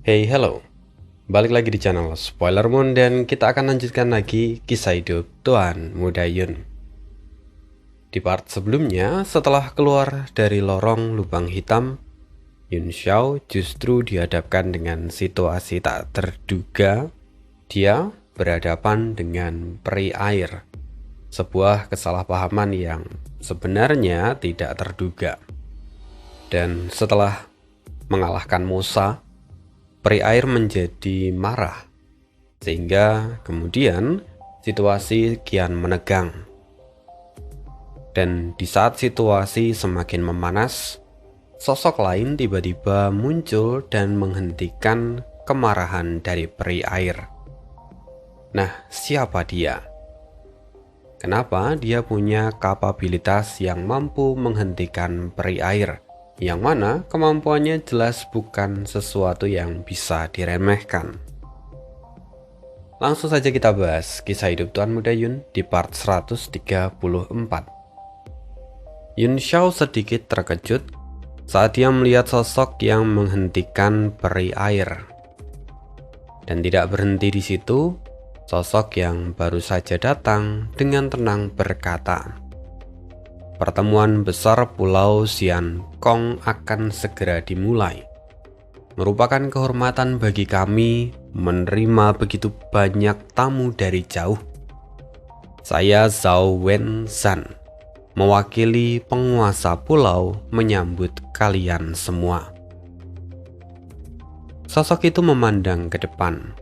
Hey, hello. Balik lagi di channel Spoiler Moon dan kita akan lanjutkan lagi kisah hidup Tuan Muda Yun. Di part sebelumnya, setelah keluar dari lorong lubang hitam, Yun Xiao justru dihadapkan dengan situasi tak terduga. Dia berhadapan dengan peri air, sebuah kesalahpahaman yang sebenarnya tidak terduga. Dan setelah mengalahkan Musa, peri air menjadi marah, sehingga kemudian situasi kian menegang. Dan di saat situasi semakin memanas, sosok lain tiba-tiba muncul dan menghentikan kemarahan dari peri air. Nah, siapa dia? Kenapa dia punya kapabilitas yang mampu menghentikan peri air? Yang mana kemampuannya jelas bukan sesuatu yang bisa diremehkan. Langsung saja kita bahas kisah hidup Tuan Muda Yun di part 134. Yun Xiao sedikit terkejut saat dia melihat sosok yang menghentikan peri air. Dan tidak berhenti di situ, sosok yang baru saja datang dengan tenang berkata, "Pertemuan besar Pulau Xian Kong akan segera dimulai. Merupakan kehormatan bagi kami menerima begitu banyak tamu dari jauh. Saya Zhao Wenzhan, mewakili penguasa pulau menyambut kalian semua." Sosok itu memandang ke depan.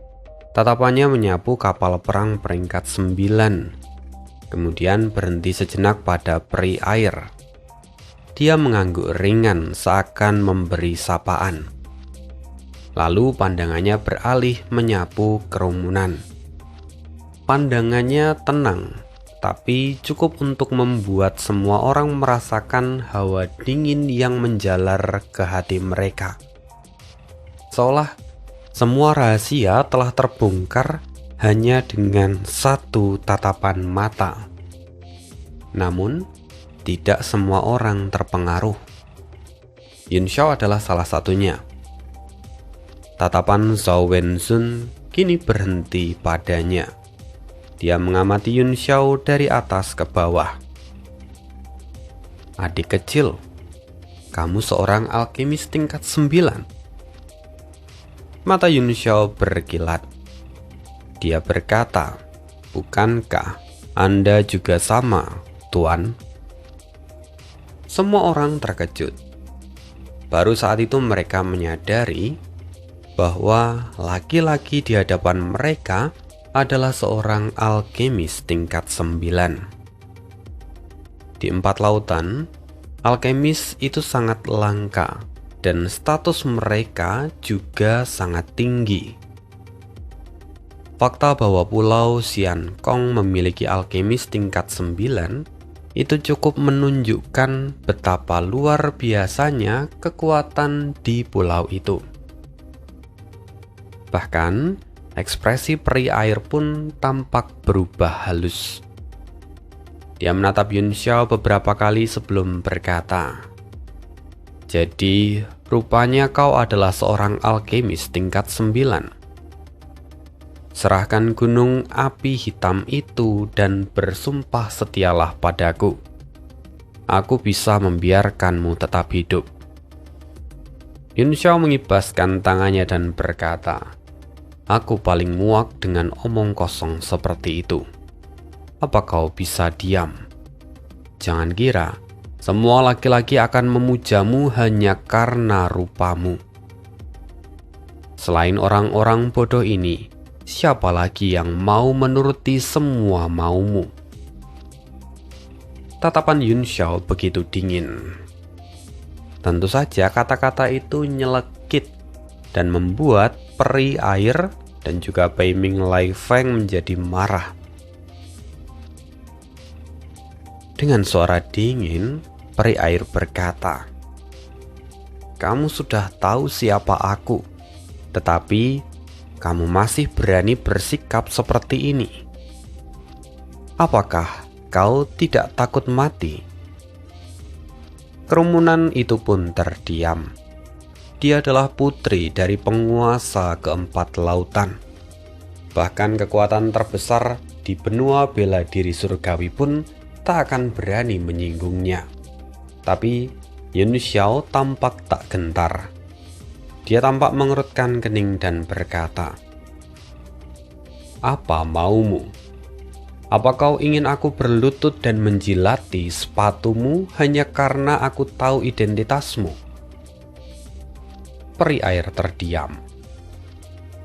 Tatapannya menyapu kapal perang peringkat 9. Kemudian berhenti sejenak pada peri air. Dia mengangguk ringan seakan memberi sapaan. Lalu pandangannya beralih menyapu kerumunan. Pandangannya tenang, tapi cukup untuk membuat semua orang merasakan hawa dingin yang menjalar ke hati mereka. Seolah semua rahasia telah terbongkar hanya dengan satu tatapan mata. Namun, tidak semua orang terpengaruh. Yun Xiao adalah salah satunya. Tatapan Zhao Wenzhan kini berhenti padanya. Dia mengamati Yun Xiao dari atas ke bawah. "Adik kecil, kamu seorang alkemis tingkat 9. Mata Yun Xiao berkilat. Dia berkata, "Bukankah Anda juga sama, Tuan?" Semua orang terkejut. Baru saat itu mereka menyadari bahwa laki-laki di hadapan mereka adalah seorang alkemis tingkat 9. Di 4 lautan, alkemis itu sangat langka dan status mereka juga sangat tinggi. Fakta bahwa Pulau Xian Kong memiliki alkemis tingkat 9 itu cukup menunjukkan betapa luar biasanya kekuatan di pulau itu. Bahkan, ekspresi peri air pun tampak berubah halus. Dia menatap Yun Xiao beberapa kali sebelum berkata, "Jadi, rupanya kau adalah seorang alkemis tingkat 9. Serahkan gunung api hitam itu dan bersumpah setialah padaku. Aku bisa membiarkanmu tetap hidup." Yun Xiao mengibaskan tangannya dan berkata, "Aku paling muak dengan omong kosong seperti itu. Apa kau bisa diam? Jangan kira semua laki-laki akan memujamu hanya karena rupamu. Selain orang-orang bodoh ini, siapa lagi yang mau menuruti semua maumu?" Tatapan Yun Xiao begitu dingin. Tentu saja kata-kata itu nyelekit dan membuat peri air dan juga Bai Ming Lai Feng menjadi marah. Dengan suara dingin, peri air berkata, "Kamu sudah tahu siapa aku, tetapi kamu masih berani bersikap seperti ini. Apakah kau tidak takut mati?" Kerumunan itu pun terdiam. dia adalah putri dari penguasa keempat lautan. Bahkan kekuatan terbesar di benua bela diri surgawi pun tak akan berani menyinggungnya. Tapi Yun Xiao tampak tak gentar. Dia tampak mengerutkan kening dan berkata, "Apa maumu? Apa kau ingin aku berlutut dan menjilati sepatumu hanya karena aku tahu identitasmu?" Peri air terdiam.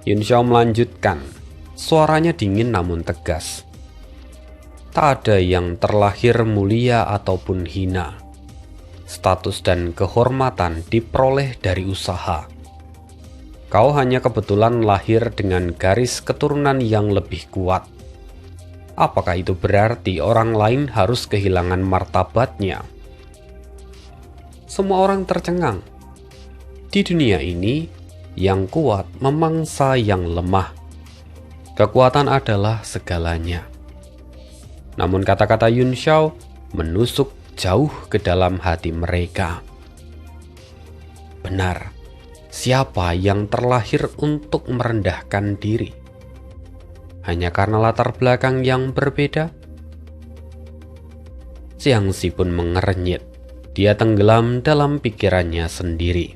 Yun Xiao melanjutkan, suaranya dingin namun tegas. "Tak ada yang terlahir mulia ataupun hina. Status dan kehormatan diperoleh dari usaha. Kau hanya kebetulan lahir dengan garis keturunan yang lebih kuat. Apakah itu berarti orang lain harus kehilangan martabatnya?" Semua orang tercengang. Di dunia ini, yang kuat memangsa yang lemah. Kekuatan adalah segalanya. Namun kata-kata Yun Xiao menusuk jauh ke dalam hati mereka. Benar, siapa yang terlahir untuk merendahkan diri? Hanya karena latar belakang yang berbeda? Xiangxi pun mengernyit. Dia tenggelam dalam pikirannya sendiri.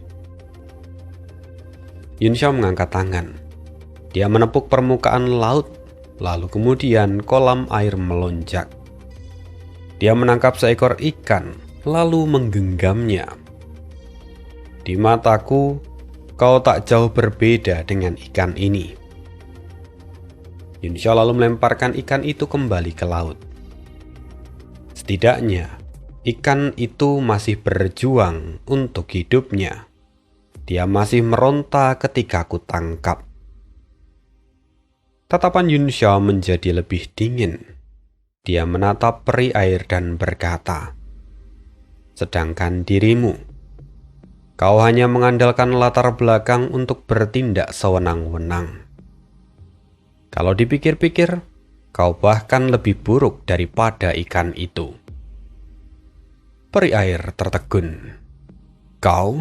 Yun Xiao mengangkat tangan. Dia menepuk permukaan laut, lalu kemudian kolam air melonjak. Dia menangkap seekor ikan, lalu menggenggamnya. "Di mataku, kau tak jauh berbeda dengan ikan ini." Yun Xiao lalu melemparkan ikan itu kembali ke laut. Setidaknya, ikan itu masih berjuang untuk hidupnya. Dia masih meronta ketika aku tangkap. Tatapan Yun Xiao menjadi lebih dingin. Dia menatap peri air dan berkata, "Sedangkan dirimu, kau hanya mengandalkan latar belakang untuk bertindak sewenang-wenang. Kalau dipikir-pikir, kau bahkan lebih buruk daripada ikan itu." Peri air tertegun. Kau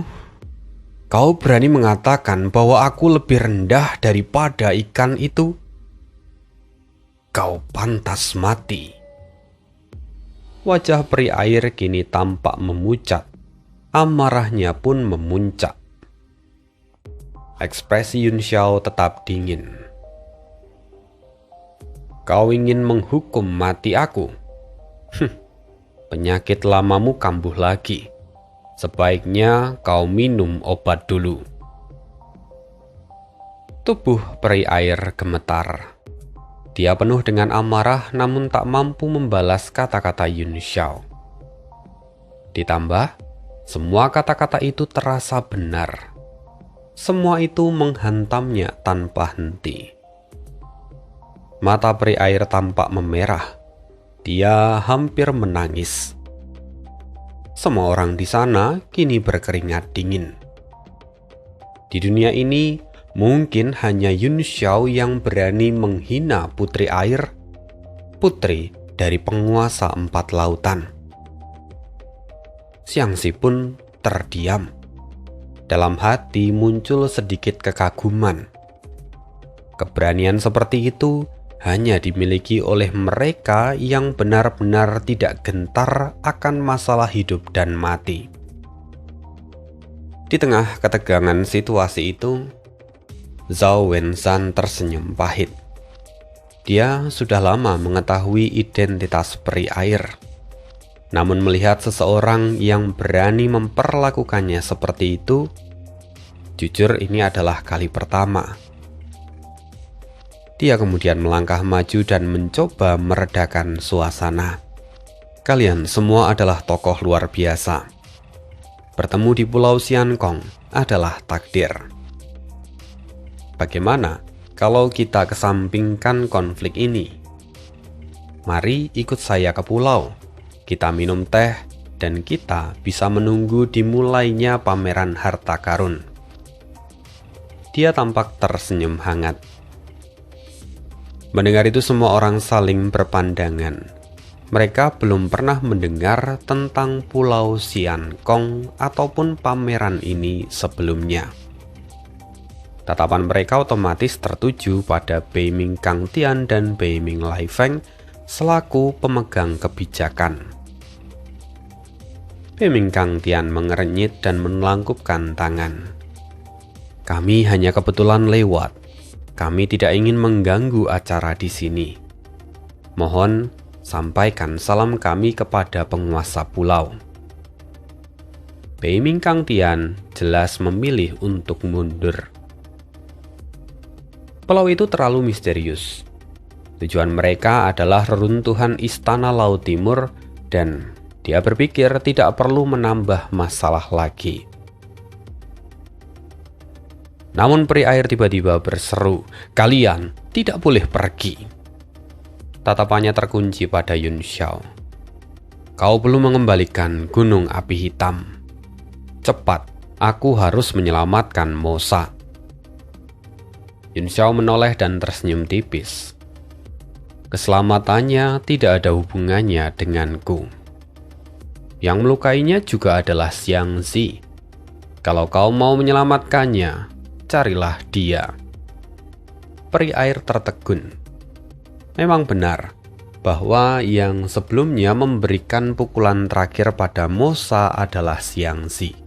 berani mengatakan bahwa aku lebih rendah daripada ikan itu? Kau pantas mati." Wajah peri air kini tampak memucat. Amarahnya pun memuncak. Ekspresi Yun Xiao tetap dingin. "Kau ingin menghukum mati aku? Penyakit lamamu kambuh lagi. Sebaiknya kau minum obat dulu." Tubuh peri air gemetar. Dia penuh dengan amarah namun tak mampu membalas kata-kata Yun Xiao. Ditambah, semua kata-kata itu terasa benar. Semua itu menghantamnya tanpa henti. Mata peri air tampak memerah. Dia hampir menangis. Semua orang di sana kini berkeringat dingin. Di dunia ini, mungkin hanya Yun Xiao yang berani menghina putri air, putri dari penguasa empat lautan. Xiangxi pun terdiam. Dalam hati muncul sedikit kekaguman. Keberanian seperti itu hanya dimiliki oleh mereka yang benar-benar tidak gentar akan masalah hidup dan mati. Di tengah ketegangan situasi itu, Zhao Wenshan tersenyum pahit. Dia sudah lama mengetahui identitas peri air. Namun melihat seseorang yang berani memperlakukannya seperti itu, jujur ini adalah kali pertama. Dia kemudian melangkah maju dan mencoba meredakan suasana. "Kalian semua adalah tokoh luar biasa. Bertemu di Pulau Xiankong adalah takdir. Bagaimana kalau kita kesampingkan konflik ini? Mari ikut saya ke pulau. Kita minum teh dan kita bisa menunggu dimulainya pameran harta karun." Dia tampak tersenyum hangat. Mendengar itu semua orang saling berpandangan. mereka belum pernah mendengar tentang Pulau Sian Kong ataupun pameran ini sebelumnya. Tatapan mereka otomatis tertuju pada Bei Ming Kang Tian dan Bei Ming Lai Feng selaku pemegang kebijakan. Bei Ming Kang Tian mengernyit dan menelangkupkan tangan. Kami hanya kebetulan lewat. Kami tidak ingin mengganggu acara di sini. Mohon sampaikan salam kami kepada penguasa pulau. Bei Ming Kang Tian jelas memilih untuk mundur. Pulau itu terlalu misterius. Tujuan mereka adalah reruntuhan Istana Laut Timur dan dia berpikir tidak perlu menambah masalah lagi. Namun peri air tiba-tiba berseru, "Kalian tidak boleh pergi." Tatapannya terkunci pada Yun Xiao. "Kau belum mengembalikan gunung api hitam. Cepat, aku harus menyelamatkan Mosa." Yun Xiao menoleh dan tersenyum tipis. "Keselamatannya tidak ada hubungannya denganku. Yang melukainya juga adalah Xiang Zi. Kalau kau mau menyelamatkannya, carilah dia." Peri air tertegun. Memang benar bahwa yang sebelumnya memberikan pukulan terakhir pada Mosa adalah Xiang Zi.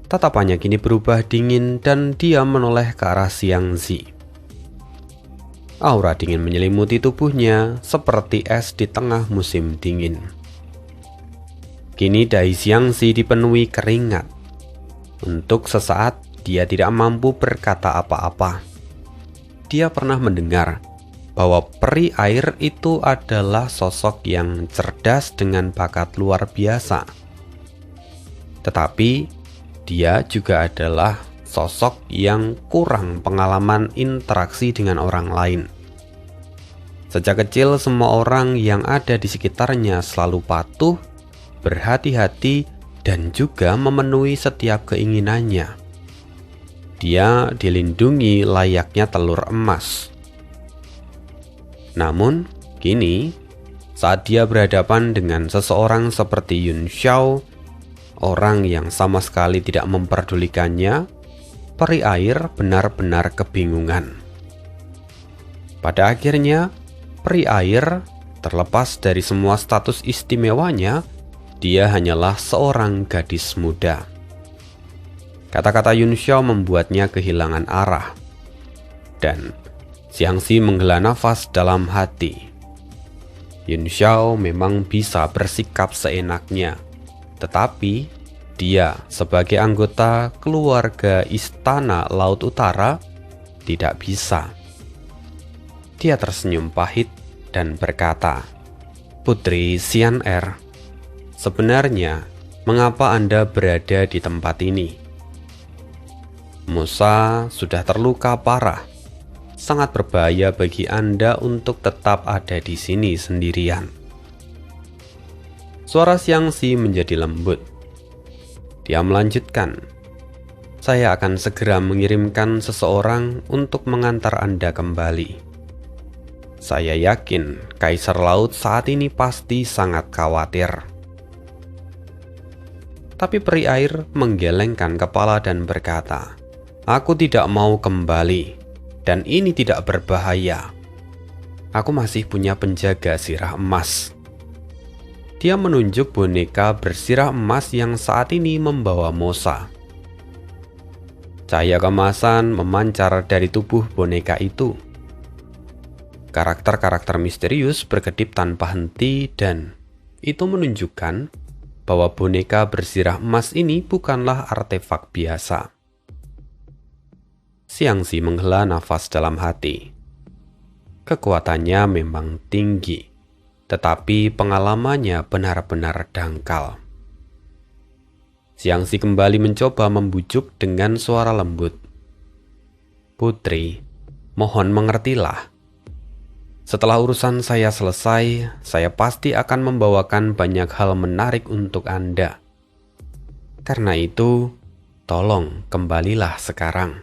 Tatapannya kini berubah dingin dan dia menoleh ke arah Xiang Zi. Aura dingin menyelimuti tubuhnya seperti es di tengah musim dingin. Kini dahi Xiang Zi dipenuhi keringat. Untuk sesaat dia tidak mampu berkata apa-apa. Dia pernah mendengar bahwa peri air itu adalah sosok yang cerdas dengan bakat luar biasa. Tetapi dia juga adalah sosok yang kurang pengalaman interaksi dengan orang lain. Sejak kecil, semua orang yang ada di sekitarnya selalu patuh, berhati-hati, dan juga memenuhi setiap keinginannya. Dia dilindungi layaknya telur emas. Namun, kini, saat dia berhadapan dengan seseorang seperti Yun Xiao, orang yang sama sekali tidak memperdulikannya, peri air benar-benar kebingungan. Pada akhirnya, peri air terlepas dari semua status istimewanya, dia hanyalah seorang gadis muda. Kata-kata Yun Xiao membuatnya kehilangan arah. Dan Xiang Zi menghela nafas dalam hati. Yun Xiao memang bisa bersikap seenaknya, tetapi dia sebagai anggota keluarga Istana Laut Utara tidak bisa. Dia tersenyum pahit dan berkata, "Putri Xian Er, sebenarnya mengapa Anda berada di tempat ini? Mosa sudah terluka parah. Sangat berbahaya bagi Anda untuk tetap ada di sini sendirian." Suara Xiang Zi menjadi lembut. Dia melanjutkan, "Saya akan segera mengirimkan seseorang untuk mengantar Anda kembali. Saya yakin Kaisar Laut saat ini pasti sangat khawatir." Tapi peri air menggelengkan kepala dan berkata, "Aku tidak mau kembali, dan ini tidak berbahaya. Aku masih punya penjaga sirah emas." Dia menunjuk boneka bersirah emas yang saat ini membawa Mosa. Cahaya kemasan memancar dari tubuh boneka itu. Karakter-karakter misterius berkedip tanpa henti dan itu menunjukkan bahwa boneka bersirah emas ini bukanlah artefak biasa. Xiang Zi menghela nafas dalam hati. Kekuatannya memang tinggi, tetapi pengalamannya benar-benar dangkal. Xiang Zi kembali mencoba membujuk dengan suara lembut. "Putri, mohon mengertilah. Setelah urusan saya selesai, saya pasti akan membawakan banyak hal menarik untuk Anda. Karena itu, tolong kembalilah sekarang."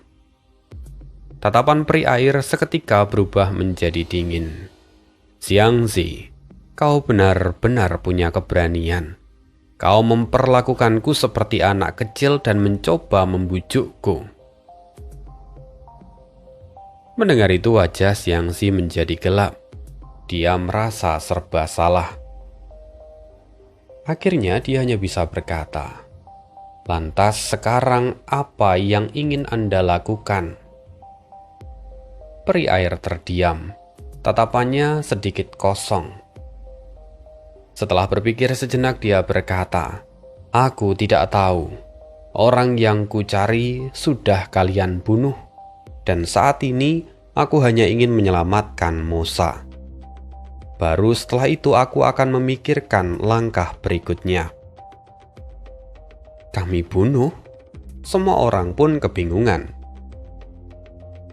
Tatapan peri air seketika berubah menjadi dingin. "Xiang Zi, Kau benar-benar punya keberanian. Kau memperlakukanku seperti anak kecil dan mencoba membujukku." Mendengar itu wajah Xiangxi menjadi gelap. Dia merasa serba salah. Akhirnya dia hanya bisa berkata, "Lantas sekarang apa yang ingin Anda lakukan?" Peri air terdiam, tatapannya sedikit kosong. Setelah berpikir sejenak dia berkata, "Aku tidak tahu. Orang yang kucari sudah kalian bunuh, dan saat ini aku hanya ingin menyelamatkan Mosa. Baru setelah itu aku akan memikirkan langkah berikutnya." "Kami bunuh?" Semua orang pun kebingungan.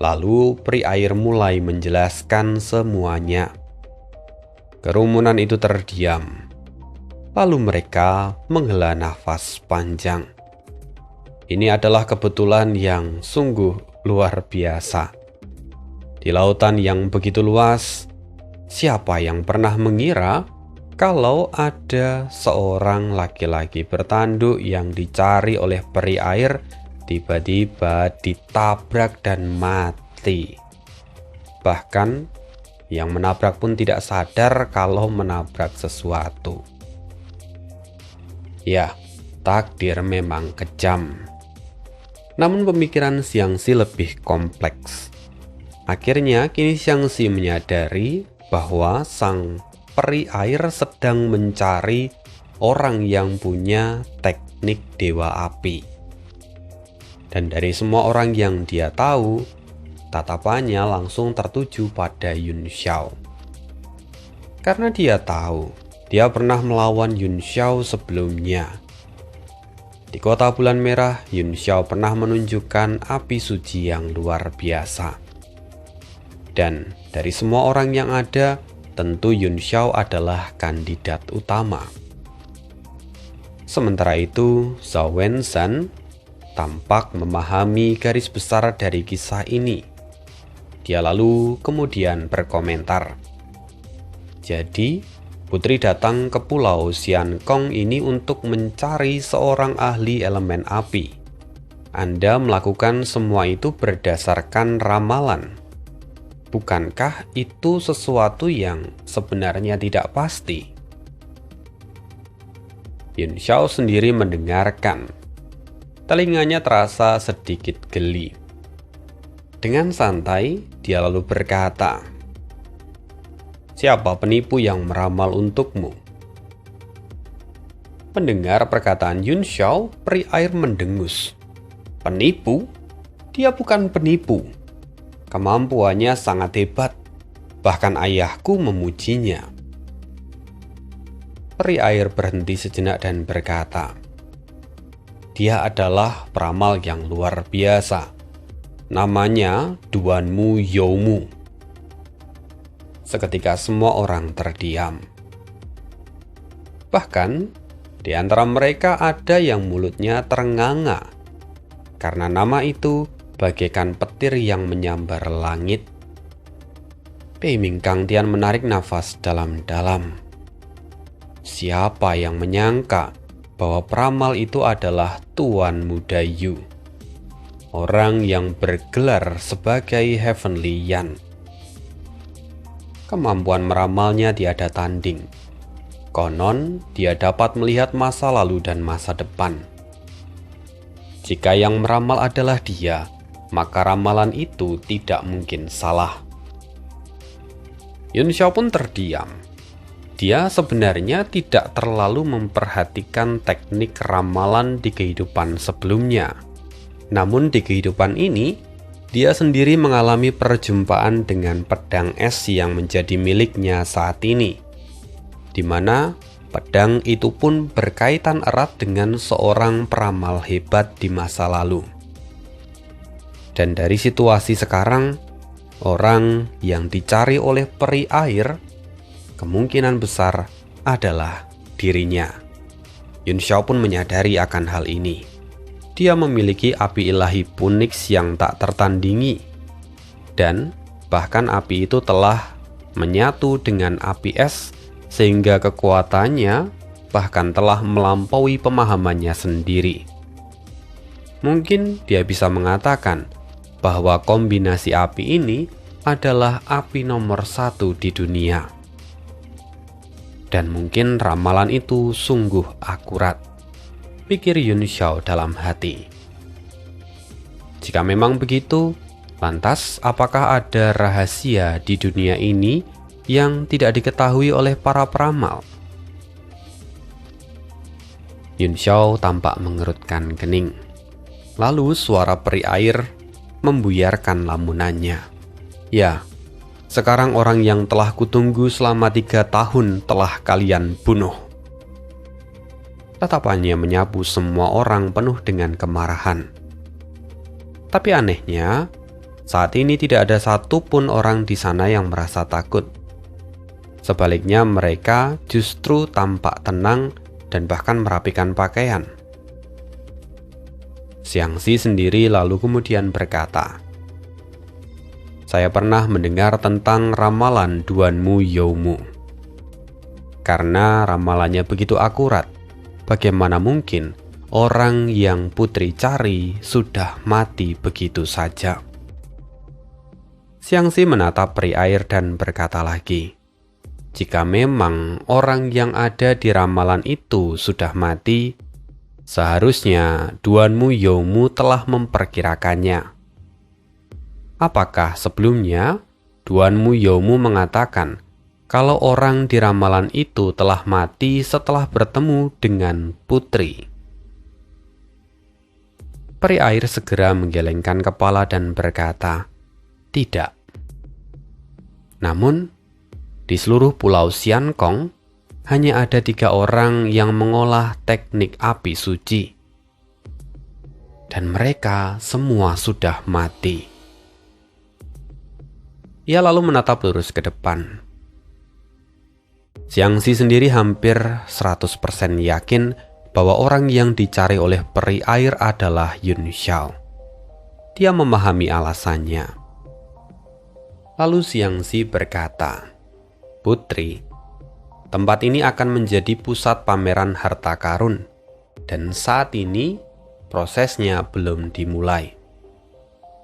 Lalu peri air mulai menjelaskan semuanya. Kerumunan itu terdiam. Lalu mereka menghela nafas panjang. Ini adalah kebetulan yang sungguh luar biasa. Di lautan yang begitu luas, siapa yang pernah mengira kalau ada seorang laki-laki bertanduk yang dicari oleh peri air tiba-tiba ditabrak dan mati. Bahkan yang menabrak pun tidak sadar kalau menabrak sesuatu. Ya, takdir memang kejam. Namun pemikiran Xiangxi lebih kompleks. Akhirnya kini Xiangxi menyadari bahwa sang peri air sedang mencari orang yang punya teknik dewa api. Dan dari semua orang yang dia tahu, tatapannya langsung tertuju pada Yun Xiao. Karena dia tahu, dia pernah melawan Yun Xiao sebelumnya. Di kota bulan merah, Yun Xiao pernah menunjukkan api suci yang luar biasa. Dan dari semua orang yang ada, tentu Yun Xiao adalah kandidat utama. Sementara itu, Zhao Wenshan tampak memahami garis besar dari kisah ini. Dia lalu kemudian berkomentar, "Jadi, putri datang ke pulau Xiankong ini untuk mencari seorang ahli elemen api. Anda melakukan semua itu berdasarkan ramalan. Bukankah itu sesuatu yang sebenarnya tidak pasti?" Yun Xiao sendiri mendengarkan. Telinganya terasa sedikit geli. Dengan santai, dia lalu berkata, "Siapa penipu yang meramal untukmu?" Mendengar perkataan Yun Xiao, peri air mendengus. "Penipu? Dia bukan penipu. Kemampuannya sangat hebat. Bahkan ayahku memujinya." Peri air berhenti sejenak dan berkata, "Dia adalah peramal yang luar biasa. Namanya Duanmu Youmu." Seketika semua orang terdiam. Bahkan di antara mereka ada yang mulutnya terenganga karena nama itu bagaikan petir yang menyambar langit. Pei Mingkang Tian menarik nafas dalam-dalam. Siapa yang menyangka bahwa peramal itu adalah Tuan Muda Yu, orang yang bergelar sebagai Heavenly Yan. Kemampuan meramalnya tiada tanding. Konon, dia dapat melihat masa lalu dan masa depan. Jika yang meramal adalah dia, maka ramalan itu tidak mungkin salah. Yun Xiao pun terdiam. Dia sebenarnya tidak terlalu memperhatikan teknik ramalan di kehidupan sebelumnya. Namun di kehidupan ini, dia sendiri mengalami perjumpaan dengan pedang es yang menjadi miliknya saat ini, di mana pedang itu pun berkaitan erat dengan seorang peramal hebat di masa lalu. Dan dari situasi sekarang, orang yang dicari oleh peri air kemungkinan besar adalah dirinya. Yun Xiao pun menyadari akan hal ini. Dia memiliki api ilahi Punix yang tak tertandingi, dan bahkan api itu telah menyatu dengan api es sehingga kekuatannya bahkan telah melampaui pemahamannya sendiri. Mungkin dia bisa mengatakan bahwa kombinasi api ini adalah api nomor 1 di dunia. Dan mungkin ramalan itu sungguh akurat, pikir Yun Xiao dalam hati. Jika memang begitu, lantas apakah ada rahasia di dunia ini yang tidak diketahui oleh para peramal? Yun Xiao tampak mengerutkan kening. Lalu suara peri air membuyarkan lamunannya. Ya, sekarang orang yang telah kutunggu selama 3 tahun telah kalian bunuh. Tatapannya menyapu semua orang penuh dengan kemarahan. Tapi anehnya, saat ini tidak ada satupun orang di sana yang merasa takut. Sebaliknya mereka justru tampak tenang dan bahkan merapikan pakaian. Xiangxi sendiri lalu kemudian berkata, "Saya pernah mendengar tentang ramalan Duanmu Youmu. Karena ramalannya begitu akurat, bagaimana mungkin orang yang putri cari sudah mati begitu saja?" Xiangxi menatap peri air dan berkata lagi, "Jika memang orang yang ada di ramalan itu sudah mati, seharusnya Duanmu Youmu telah memperkirakannya. Apakah sebelumnya Duanmu Youmu mengatakan kalau orang di ramalan itu telah mati setelah bertemu dengan putri?" Peri air segera menggelengkan kepala dan berkata, "Tidak. Namun, di seluruh pulau Xiankong, hanya ada 3 orang yang mengolah teknik api suci. Dan mereka semua sudah mati." Ia lalu menatap lurus ke depan. Xiangxi sendiri hampir 100% yakin bahwa orang yang dicari oleh peri air adalah Yun Xiao. Dia memahami alasannya. Lalu Xiangxi berkata, "Putri, tempat ini akan menjadi pusat pameran harta karun, dan saat ini prosesnya belum dimulai.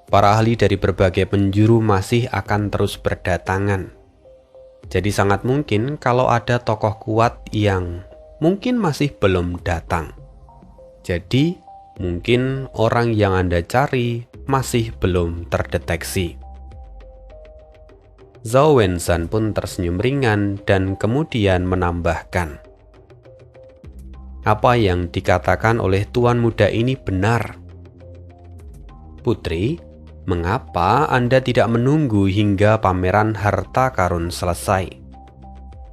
Para ahli dari berbagai penjuru masih akan terus berdatangan. Jadi sangat mungkin kalau ada tokoh kuat yang mungkin masih belum datang. Jadi mungkin orang yang Anda cari masih belum terdeteksi." Zhao Wenzhan pun tersenyum ringan dan kemudian menambahkan, "Apa yang dikatakan oleh tuan muda ini benar. Putri, mengapa Anda tidak menunggu hingga pameran harta karun selesai?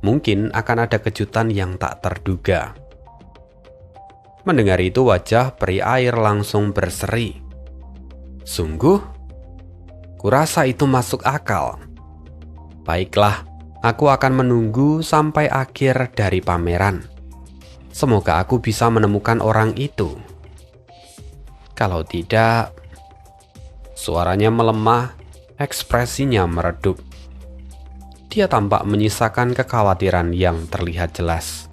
Mungkin akan ada kejutan yang tak terduga." Mendengar itu wajah peri air langsung berseri. "Sungguh? Kurasa itu masuk akal. Baiklah, aku akan menunggu sampai akhir dari pameran. Semoga aku bisa menemukan orang itu. Kalau tidak..." Suaranya melemah, ekspresinya meredup. Dia tampak menyisakan kekhawatiran yang terlihat jelas.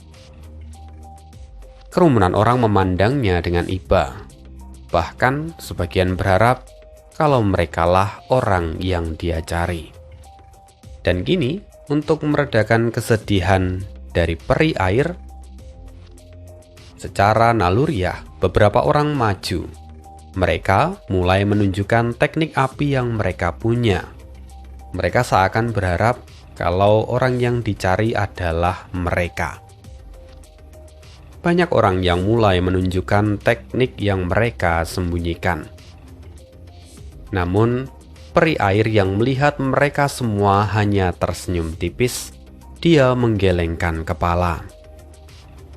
Kerumunan orang memandangnya dengan iba. Bahkan sebagian berharap kalau merekalah orang yang dia cari. Dan kini, untuk meredakan kesedihan dari peri air, secara naluriah beberapa orang maju. Mereka mulai menunjukkan teknik api yang mereka punya. Mereka seakan berharap kalau orang yang dicari adalah mereka. Banyak orang yang mulai menunjukkan teknik yang mereka sembunyikan. Namun, peri air yang melihat mereka semua hanya tersenyum tipis. Dia menggelengkan kepala.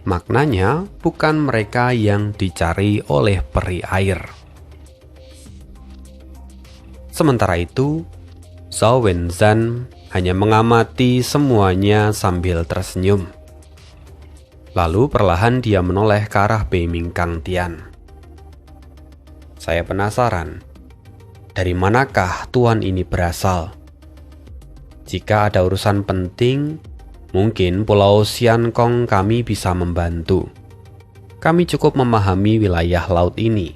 Maknanya bukan mereka yang dicari oleh peri air. Sementara itu, Zhao Wenzhan hanya mengamati semuanya sambil tersenyum. Lalu perlahan dia menoleh ke arah Bei Ming Kang Tian. "Saya penasaran, dari manakah tuan ini berasal? Jika ada urusan penting, Mungkin Pulau Xiankong kami bisa membantu. Kami cukup memahami wilayah laut ini.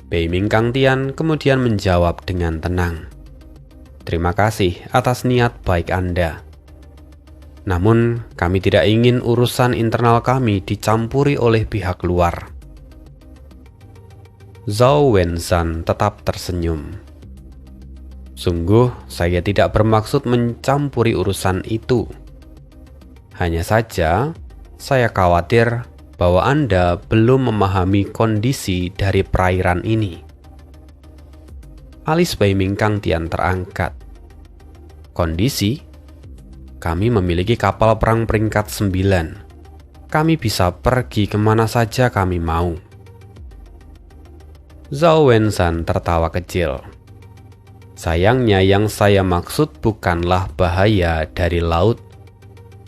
Beiming Kang Tian kemudian menjawab dengan tenang. Terima kasih atas niat baik Anda. Namun, kami tidak ingin urusan internal kami dicampuri oleh pihak luar. Zhao Wenzhan tetap tersenyum. Sungguh, saya tidak bermaksud mencampuri urusan itu. Hanya saja, saya khawatir bahwa Anda belum memahami kondisi dari perairan ini. Alis Beiming Kang Tian terangkat. Kondisi? Kami memiliki kapal perang peringkat 9. Kami bisa pergi kemana saja kami mau. Zhao Wenzhan tertawa kecil. Sayangnya yang saya maksud bukanlah bahaya dari laut,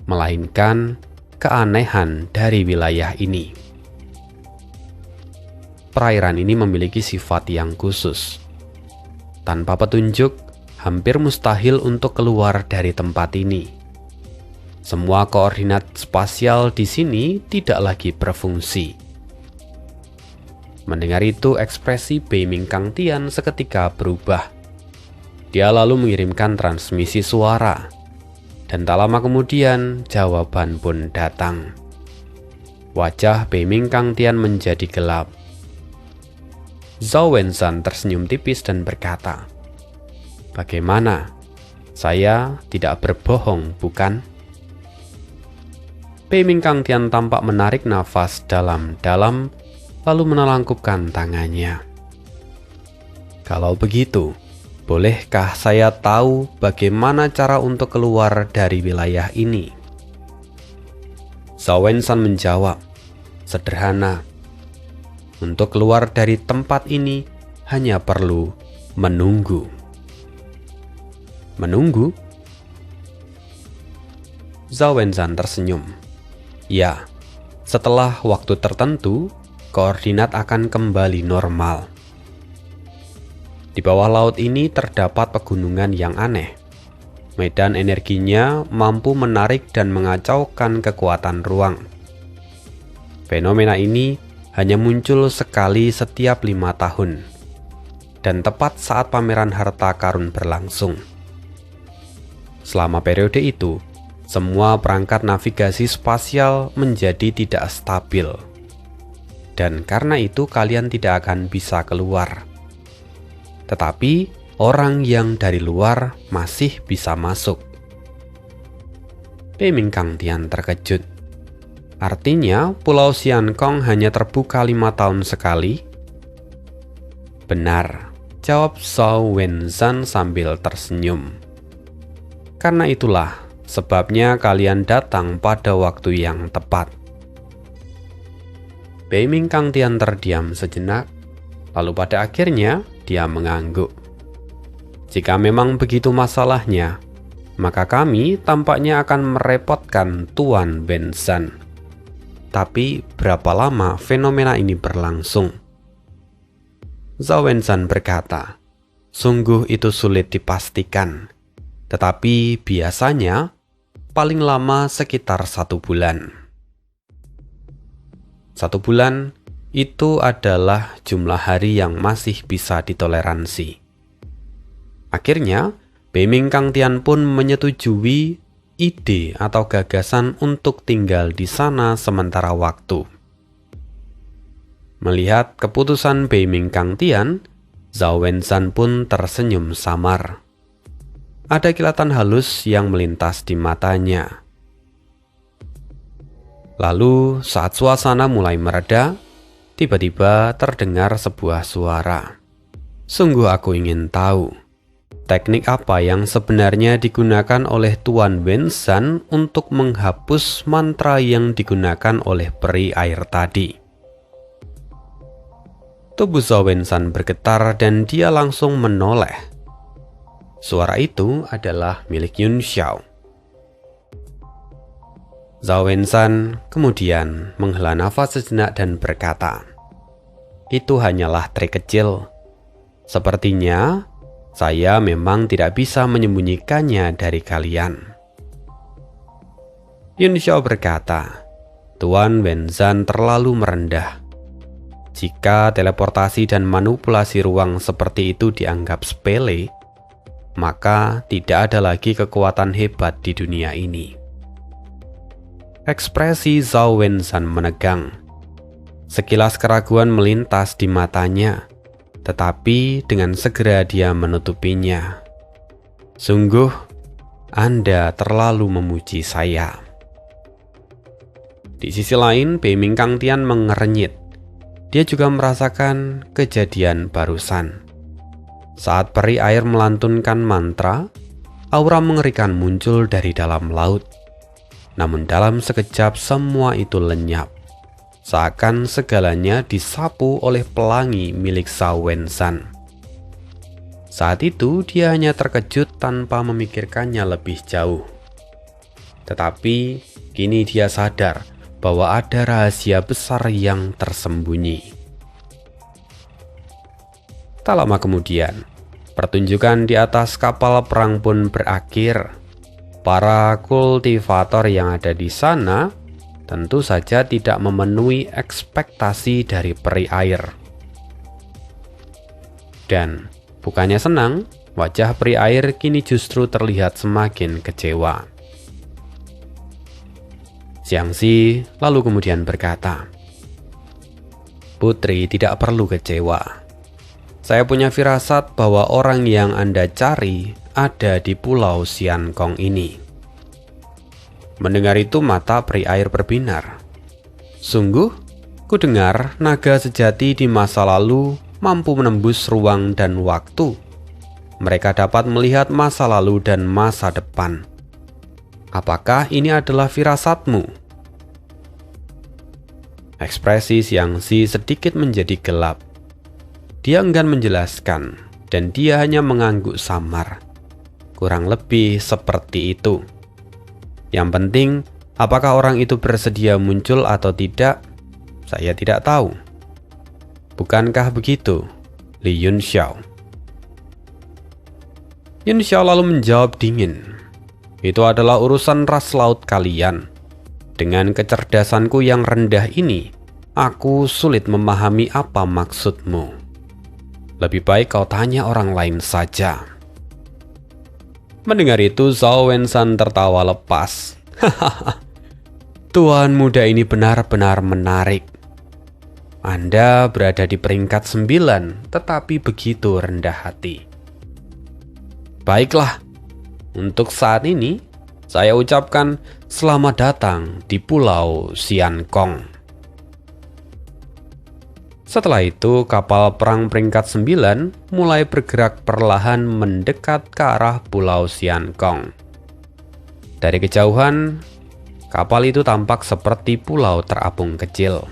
melainkan keanehan dari wilayah ini. Perairan ini memiliki sifat yang khusus. Tanpa petunjuk, hampir mustahil untuk keluar dari tempat ini. Semua koordinat spasial di sini tidak lagi berfungsi. Mendengar itu, ekspresi Beiming Kang Tian seketika berubah. Dia lalu mengirimkan transmisi suara. Dan tak lama kemudian, jawaban pun datang. Wajah Beiming Kang Tian menjadi gelap. Zhao Wenzhan tersenyum tipis dan berkata, "Bagaimana? Saya tidak berbohong, bukan?" Beiming Kang Tian tampak menarik nafas dalam-dalam, lalu menelangkupkan tangannya. Kalau begitu, bolehkah saya tahu bagaimana cara untuk keluar dari wilayah ini? Zhao Wenzhan menjawab, sederhana. Untuk keluar dari tempat ini hanya perlu menunggu. Menunggu? Zhao Wenzhan tersenyum. Ya, setelah waktu tertentu, koordinat akan kembali normal. Di bawah laut ini terdapat pegunungan yang aneh. Medan energinya mampu menarik dan mengacaukan kekuatan ruang. Fenomena ini hanya muncul sekali setiap 5 tahun, dan tepat saat pameran harta karun berlangsung. Selama periode itu, semua perangkat navigasi spasial menjadi tidak stabil. Dan karena itu kalian tidak akan bisa keluar. Tetapi orang yang dari luar masih bisa masuk. Beiming Kang Tian terkejut. Artinya Pulau Xiankong hanya terbuka 5 tahun sekali? Benar, jawab Zhao Wenzhan sambil tersenyum. Karena itulah sebabnya kalian datang pada waktu yang tepat. Beiming Kang Tian terdiam sejenak, lalu pada akhirnya dia mengangguk. Jika memang begitu masalahnya, maka kami tampaknya akan merepotkan Tuan Wenzhan. Tapi berapa lama fenomena ini berlangsung? Zhao Wenzhan berkata, sungguh itu sulit dipastikan, tetapi biasanya paling lama sekitar 1 bulan. 1 bulan itu adalah jumlah hari yang masih bisa ditoleransi. Akhirnya, Beiming Kang Tian pun menyetujui ide atau gagasan untuk tinggal di sana sementara waktu. Melihat keputusan Beiming Kang Tian, Zhao Wenzhan pun tersenyum samar. Ada kilatan halus yang melintas di matanya. Lalu saat suasana mulai mereda, tiba-tiba terdengar sebuah suara. Sungguh aku ingin tahu, teknik apa yang sebenarnya digunakan oleh Tuan Wenzhan untuk menghapus mantra yang digunakan oleh peri air tadi. Tubuh Zhao Wenzhan bergetar dan dia langsung menoleh. Suara itu adalah milik Yun Xiao. Zhao Wenzhan kemudian menghela nafas sejenak dan berkata, "Itu hanyalah trik kecil. Sepertinya saya memang tidak bisa menyembunyikannya dari kalian. Yun Xiao berkata, Tuan Wenzan terlalu merendah. Jika teleportasi dan manipulasi ruang seperti itu dianggap sepele, maka tidak ada lagi kekuatan hebat di dunia ini. Ekspresi Zhao Wenzan menegang. Sekilas keraguan melintas di matanya, tetapi dengan segera dia menutupinya. Sungguh, Anda terlalu memuji saya. Di sisi lain, Bei Ming Kangtian mengerenyit. Dia juga merasakan kejadian barusan. Saat peri air melantunkan mantra, aura mengerikan muncul dari dalam laut. Namun dalam sekejap semua itu lenyap. Seakan segalanya disapu oleh pelangi milik Zhao Wenzan. Saat itu dia hanya terkejut tanpa memikirkannya lebih jauh. Tetapi kini dia sadar bahwa ada rahasia besar yang tersembunyi. Tak lama kemudian, pertunjukan di atas kapal perang pun berakhir. Para kultivator yang ada di sana tentu saja tidak memenuhi ekspektasi dari peri air. Dan bukannya senang, wajah peri air kini justru terlihat semakin kecewa. Xiangxi lalu kemudian berkata, Putri tidak perlu kecewa. Saya punya firasat bahwa orang yang Anda cari ada di pulau Xiankong ini. Mendengar itu mata peri air berbinar. Sungguh, ku dengar naga sejati di masa lalu mampu menembus ruang dan waktu. Mereka dapat melihat masa lalu dan masa depan. Apakah ini adalah firasatmu? Ekspresi Xiangxi sedikit menjadi gelap. Dia enggan menjelaskan, dan dia hanya mengangguk samar. Kurang lebih seperti itu. Yang penting, apakah orang itu bersedia muncul atau tidak, saya tidak tahu. Bukankah begitu, Li Yun Xiao? Yun Xiao lalu menjawab dingin. Itu adalah urusan ras laut kalian. Dengan kecerdasanku yang rendah ini, aku sulit memahami apa maksudmu. Lebih baik kau tanya orang lain saja. Mendengar itu, Zhao Wenzan tertawa lepas. Hahaha, Tuan muda ini benar-benar menarik. Anda berada di peringkat 9, tetapi begitu rendah hati. Baiklah, untuk saat ini, saya ucapkan selamat datang di Pulau Xiankong. Setelah itu, kapal perang peringkat 9 mulai bergerak perlahan mendekat ke arah Pulau Xiankong. Dari kejauhan, kapal itu tampak seperti pulau terapung kecil.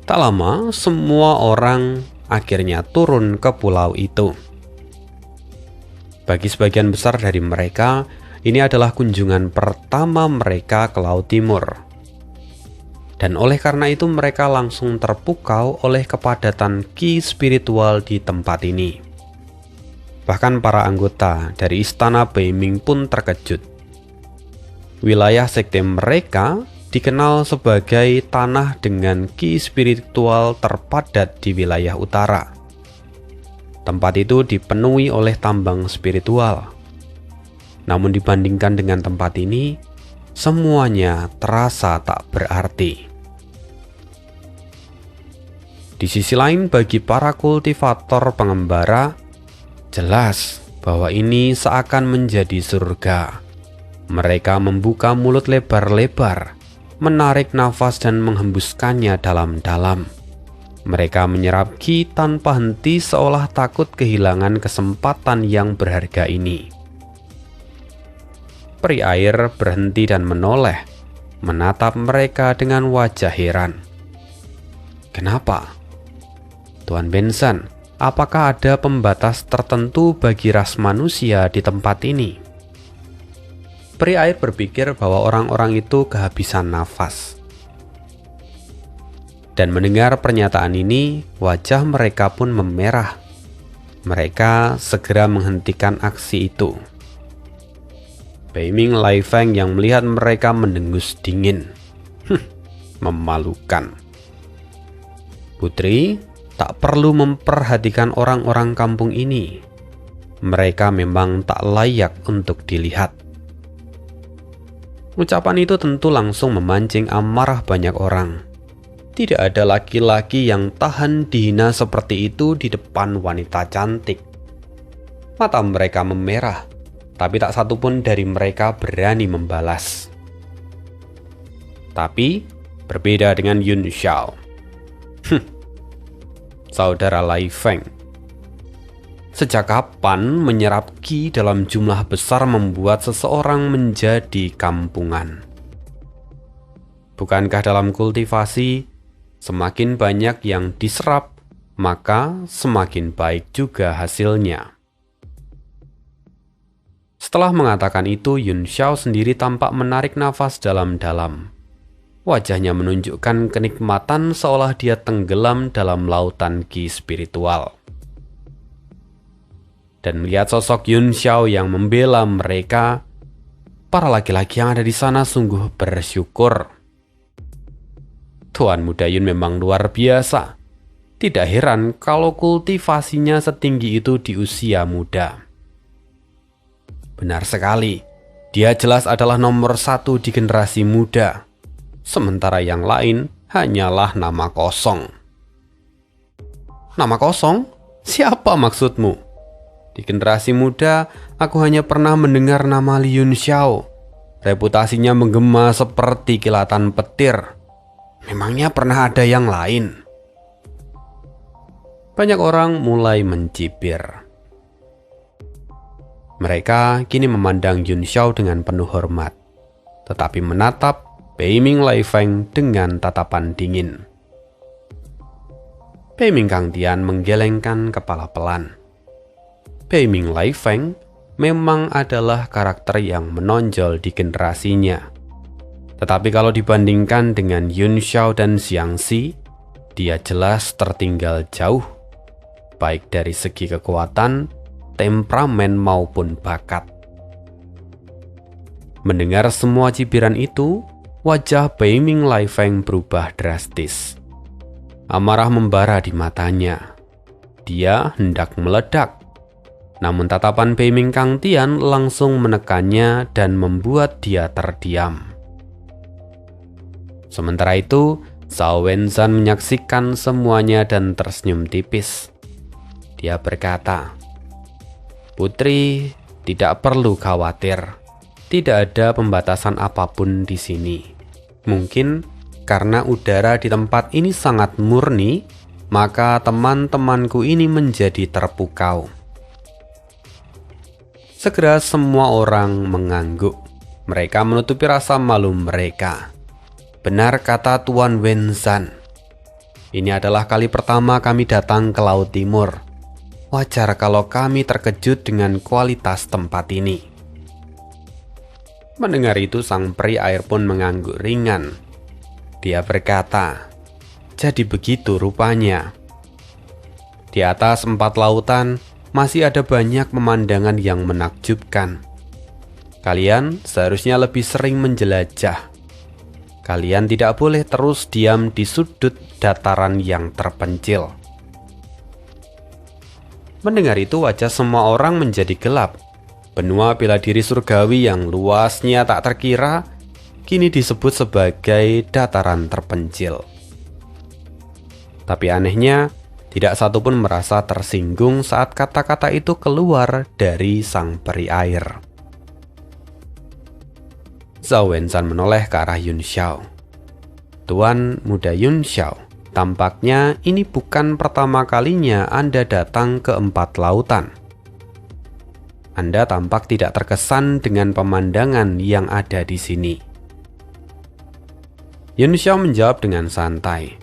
Tak lama, semua orang akhirnya turun ke pulau itu. Bagi sebagian besar dari mereka, ini adalah kunjungan pertama mereka ke Laut Timur. Dan oleh karena itu mereka langsung terpukau oleh kepadatan ki spiritual di tempat ini. Bahkan para anggota dari istana Bei Ming pun terkejut. Wilayah sekte mereka dikenal sebagai tanah dengan ki spiritual terpadat di wilayah utara. Tempat itu dipenuhi oleh tambang spiritual. Namun dibandingkan dengan tempat ini, semuanya terasa tak berarti. Di sisi lain, bagi para kultivator pengembara, jelas bahwa ini seakan menjadi surga. Mereka membuka mulut lebar-lebar, menarik nafas dan menghembuskannya dalam-dalam. Mereka menyerap ki tanpa henti seolah takut kehilangan kesempatan yang berharga ini. Peri air berhenti dan menoleh, menatap mereka dengan wajah heran. Kenapa? Tuan Wenzan, apakah ada pembatas tertentu bagi ras manusia di tempat ini? Peri air berpikir bahwa orang-orang itu kehabisan nafas. Dan mendengar pernyataan ini, wajah mereka pun memerah. Mereka segera menghentikan aksi itu. Beiming Lai Feng yang melihat mereka mendengus dingin. Memalukan. Putri, tak perlu memperhatikan orang-orang kampung ini. Mereka memang tak layak untuk dilihat. Ucapan itu tentu langsung memancing amarah banyak orang. Tidak ada laki-laki yang tahan dihina seperti itu di depan wanita cantik. Mata mereka memerah, tapi tak satupun dari mereka berani membalas. Tapi berbeda dengan Yun Xiao. Saudara Lai Feng. Sejak kapan menyerap qi dalam jumlah besar membuat seseorang menjadi kampungan? Bukankah dalam kultivasi, semakin banyak yang diserap, maka semakin baik juga hasilnya? Setelah mengatakan itu, Yun Xiao sendiri tampak menarik nafas dalam-dalam. Wajahnya menunjukkan kenikmatan seolah dia tenggelam dalam lautan qi spiritual. Dan melihat sosok Yun Xiao yang membela mereka, para laki-laki yang ada di sana sungguh bersyukur. Tuan Muda Yun memang luar biasa. Tidak heran kalau kultivasinya setinggi itu di usia muda. Benar sekali, dia jelas adalah nomor 1 di generasi muda. Sementara yang lain hanyalah nama kosong. Nama kosong? Siapa maksudmu? Di generasi muda, aku hanya pernah mendengar nama Li Yun Xiao. Reputasinya menggema seperti kilatan petir. Memangnya pernah ada yang lain? Banyak orang mulai mencibir. Mereka kini memandang Yun Xiao dengan penuh hormat, tetapi menatap Beiming Lai Feng dengan tatapan dingin. Beiming Kangtian menggelengkan kepala pelan. Beiming Lai Feng memang adalah karakter yang menonjol di generasinya. Tetapi kalau dibandingkan dengan Yun Xiao dan Xiangxi, dia jelas tertinggal jauh, baik dari segi kekuatan, temperamen maupun bakat. Mendengar semua cibiran itu, wajah Beiming Lai Feng berubah drastis. Amarah membara di matanya. Dia hendak meledak. Namun tatapan Beiming Kangtian langsung menekannya dan membuat dia terdiam. Sementara itu, Zhao Wenzhan menyaksikan semuanya dan tersenyum tipis. Dia berkata, "Putri, tidak perlu khawatir. Tidak ada pembatasan apapun di sini. Mungkin karena udara di tempat ini sangat murni, maka teman-temanku ini menjadi terpukau." Segera semua orang mengangguk. Mereka menutupi rasa malu mereka. Benar kata Tuan Wenzhan. Ini adalah kali pertama kami datang ke Laut Timur. Wajar kalau kami terkejut dengan kualitas tempat ini. Mendengar itu, sang peri air pun mengangguk ringan. Dia berkata, "Jadi begitu rupanya. Di atas 4 lautan, masih ada banyak pemandangan yang menakjubkan. Kalian seharusnya lebih sering menjelajah. Kalian tidak boleh terus diam di sudut dataran yang terpencil." Mendengar itu, wajah semua orang menjadi gelap. Benua bela diri surgawi yang luasnya tak terkira, kini disebut sebagai dataran terpencil. Tapi anehnya, tidak satupun merasa tersinggung saat kata-kata itu keluar dari sang peri air. Zhao Wenzhan menoleh ke arah Yun Xiao. "Tuan Muda Yun Xiao, tampaknya ini bukan pertama kalinya Anda datang ke 4 lautan. Anda tampak tidak terkesan dengan pemandangan yang ada di sini." Yun Xiao menjawab dengan santai.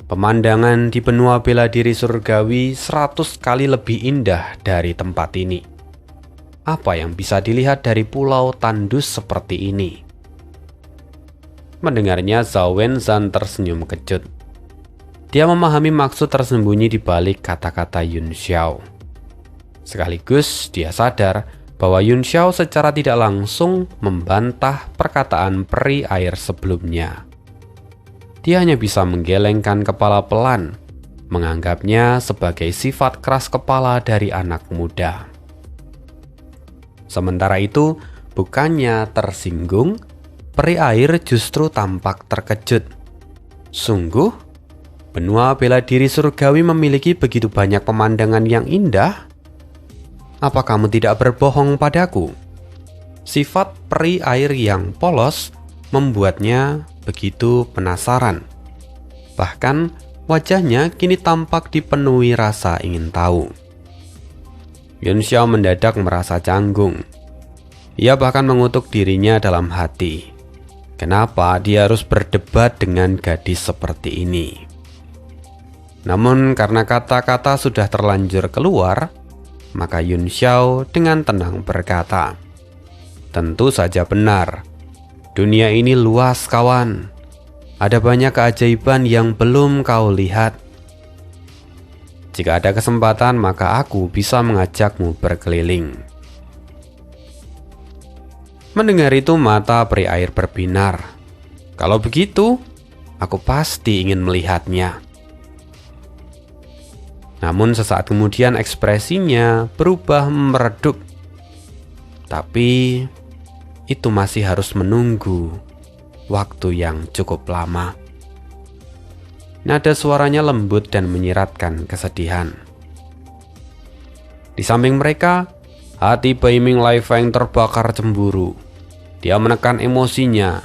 "Pemandangan di benua bela diri surgawi 100 kali lebih indah dari tempat ini. Apa yang bisa dilihat dari pulau tandus seperti ini?" Mendengarnya, Zhao Wenzhan tersenyum kejut. Dia memahami maksud tersembunyi di balik kata-kata Yun Xiao. Sekaligus dia sadar bahwa Yun Xiao secara tidak langsung membantah perkataan peri air sebelumnya. Dia hanya bisa menggelengkan kepala pelan, menganggapnya sebagai sifat keras kepala dari anak muda. Sementara itu, bukannya tersinggung, peri air justru tampak terkejut. Sungguh, benua bela diri surgawi memiliki begitu banyak pemandangan yang indah? Apa kamu tidak berbohong padaku? Sifat peri air yang polos membuatnya begitu penasaran. Bahkan wajahnya kini tampak dipenuhi rasa ingin tahu. Yun Xiao mendadak merasa canggung. Ia bahkan mengutuk dirinya dalam hati. Kenapa dia harus berdebat dengan gadis seperti ini? Namun karena kata-kata sudah terlanjur keluar, maka Yun Xiao dengan tenang berkata, "Tentu saja benar. Dunia ini luas, kawan. Ada banyak keajaiban yang belum kau lihat. Jika ada kesempatan, maka aku bisa mengajakmu berkeliling." Mendengar itu, mata peri air berbinar. Kalau begitu, aku pasti ingin melihatnya. Namun sesaat kemudian ekspresinya berubah meredup. Tapi itu masih harus menunggu waktu yang cukup lama. Nada suaranya lembut dan menyiratkan kesedihan. Di samping mereka, hati Bai Ming Lai Feng terbakar cemburu. Dia menekan emosinya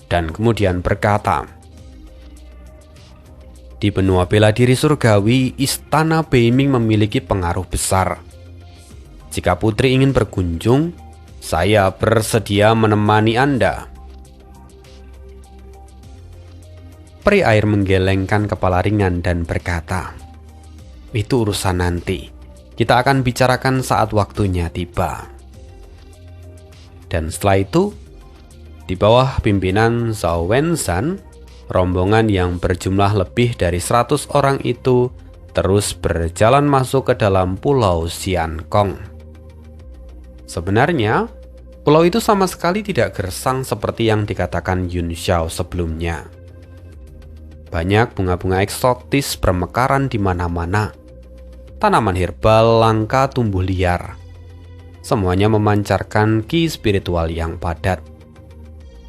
dan kemudian berkata, "Di benua bela diri surgawi, istana Bai Ming memiliki pengaruh besar. Jika putri ingin berkunjung, saya bersedia menemani Anda." Peri air menggelengkan kepala ringan dan berkata, "Itu urusan nanti. Kita akan bicarakan saat waktunya tiba." Dan setelah itu, di bawah pimpinan Zhao Wenzhan, rombongan yang berjumlah lebih dari 100 orang itu terus berjalan masuk ke dalam pulau Xiankong. Sebenarnya, pulau itu sama sekali tidak gersang seperti yang dikatakan Yun Xiao sebelumnya. Banyak bunga-bunga eksotis bermekaran di mana-mana. Tanaman herbal langka tumbuh liar. Semuanya memancarkan ki spiritual yang padat.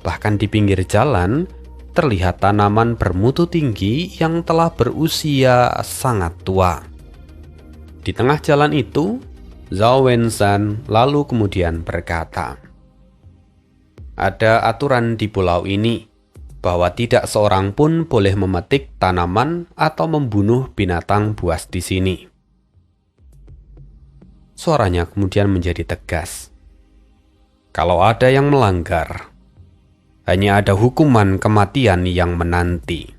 Bahkan di pinggir jalan, terlihat tanaman bermutu tinggi yang telah berusia sangat tua. Di tengah jalan itu, Zhao Wenzhan lalu kemudian berkata, "Ada aturan di pulau ini bahwa tidak seorang pun boleh memetik tanaman atau membunuh binatang buas di sini." Suaranya kemudian menjadi tegas. "Kalau ada yang melanggar, hanya ada hukuman kematian yang menanti."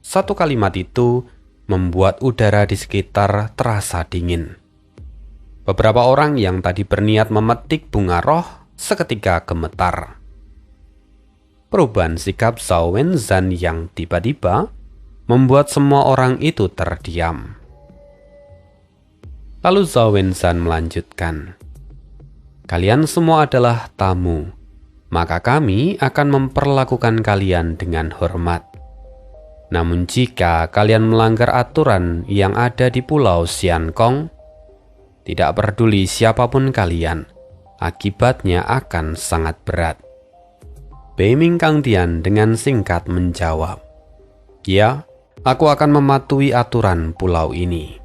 Satu kalimat itu membuat udara di sekitar terasa dingin. Beberapa orang yang tadi berniat memetik bunga roh seketika gemetar. Perubahan sikap Zhao Wenzhan yang tiba-tiba membuat semua orang itu terdiam. Lalu Zhao Wenzhan melanjutkan, "Kalian semua adalah tamu. Maka kami akan memperlakukan kalian dengan hormat. Namun jika kalian melanggar aturan yang ada di pulau Xiankong, tidak peduli siapapun kalian, akibatnya akan sangat berat." Bai Ming Kangtian dengan singkat menjawab, "Ya, aku akan mematuhi aturan pulau ini."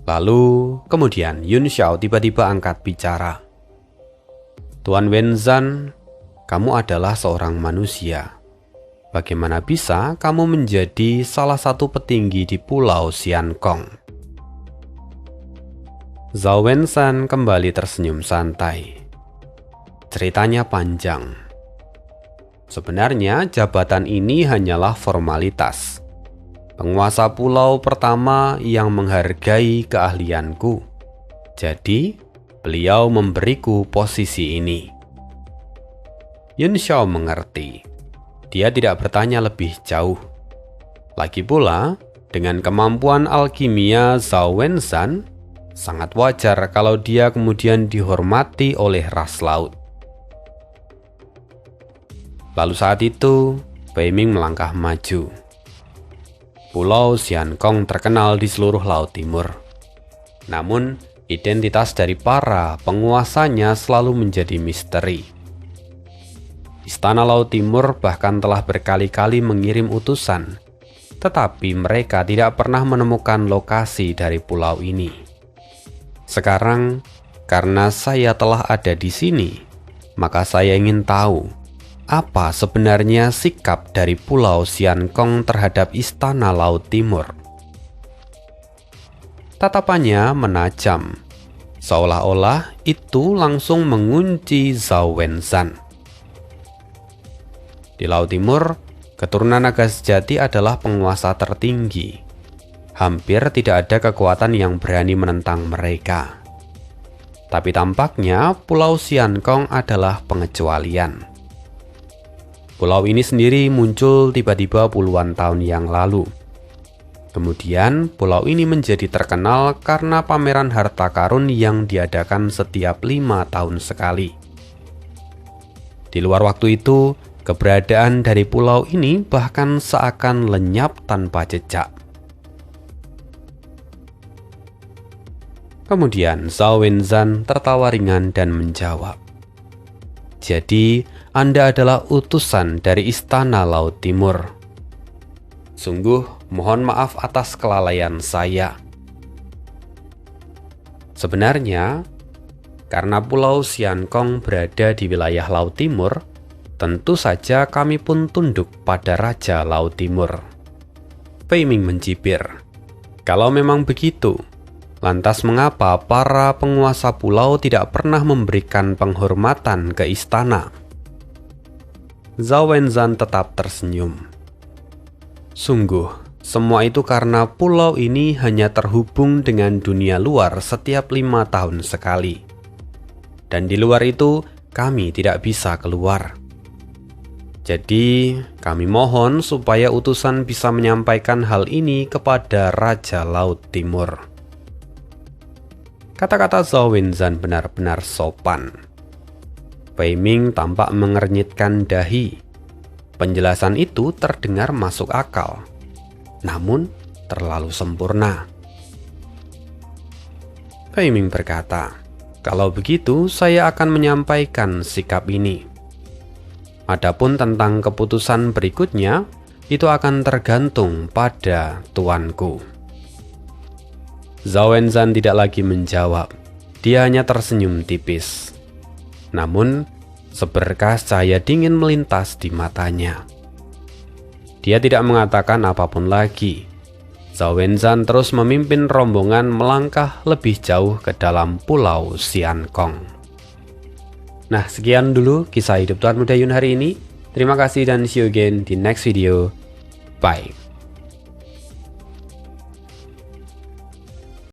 Lalu kemudian Yun Xiao tiba-tiba angkat bicara, "Tuan Wenzhan, kamu adalah seorang manusia. Bagaimana bisa kamu menjadi salah satu petinggi di pulau Xiankong?" Zhao Wenzhan kembali tersenyum santai. Ceritanya panjang. Sebenarnya jabatan ini hanyalah formalitas. Penguasa pulau pertama yang menghargai keahlianku. Jadi, beliau memberiku posisi ini. Yun Xiao mengerti. Dia tidak bertanya lebih jauh. Lagi pula, dengan kemampuan alkimia Zhao Wenzhan, Sangat wajar kalau dia kemudian dihormati oleh ras laut. Lalu saat itu, Bai Ming melangkah maju. Pulau Xian Kong terkenal di seluruh Laut Timur. Namun, identitas dari para penguasanya selalu menjadi misteri. Istana Laut Timur bahkan telah berkali-kali mengirim utusan, tetapi mereka tidak pernah menemukan lokasi dari pulau ini. Sekarang, karena saya telah ada di sini, maka saya ingin tahu apa sebenarnya sikap dari Pulau Xian Kong terhadap Istana Laut Timur. Tatapannya menajam, seolah-olah itu langsung mengunci Zhao Wenzan. Di Laut Timur, keturunan naga sejati adalah penguasa tertinggi. Hampir tidak ada kekuatan yang berani menentang mereka. Tapi tampaknya Pulau Xian Kong adalah pengecualian. Pulau ini sendiri muncul tiba-tiba puluhan tahun yang lalu. Kemudian, pulau ini menjadi terkenal karena pameran harta karun yang diadakan setiap 5 tahun sekali. Di luar waktu itu, keberadaan dari pulau ini bahkan seakan lenyap tanpa jejak. Kemudian Zhao Wenzan tertawa ringan dan menjawab, "Jadi, Anda adalah utusan dari Istana Laut Timur. Sungguh mohon maaf atas kelalaian saya. Sebenarnya, karena Pulau Xian Kong berada di wilayah Laut Timur, tentu saja kami pun tunduk pada Raja Laut Timur." Bai Ming mencibir, "Kalau memang begitu, lantas mengapa para penguasa pulau tidak pernah memberikan penghormatan ke istana?" Zhao Wenzan tetap tersenyum. "Sungguh, semua itu karena pulau ini hanya terhubung dengan dunia luar setiap 5 tahun sekali. Dan di luar itu, kami tidak bisa keluar. Jadi, kami mohon supaya utusan bisa menyampaikan hal ini kepada Raja Laut Timur." Kata-kata Zhao Wenzan benar-benar sopan. Bai Ming tampak mengernyitkan dahi. Penjelasan itu terdengar masuk akal, namun terlalu sempurna. Bai Ming berkata, "Kalau begitu, saya akan menyampaikan sikap ini. Adapun tentang keputusan berikutnya, itu akan tergantung pada tuanku." Zhao Wenzan tidak lagi menjawab. Dia hanya tersenyum tipis. Namun, seberkas cahaya dingin melintas di matanya. Dia tidak mengatakan apapun lagi. Zhao Wenzan terus memimpin rombongan melangkah lebih jauh ke dalam Pulau Xian Kong. Nah, sekian dulu kisah hidup Tuan Muda Yun hari ini. Terima kasih dan see you again di next video. Bye.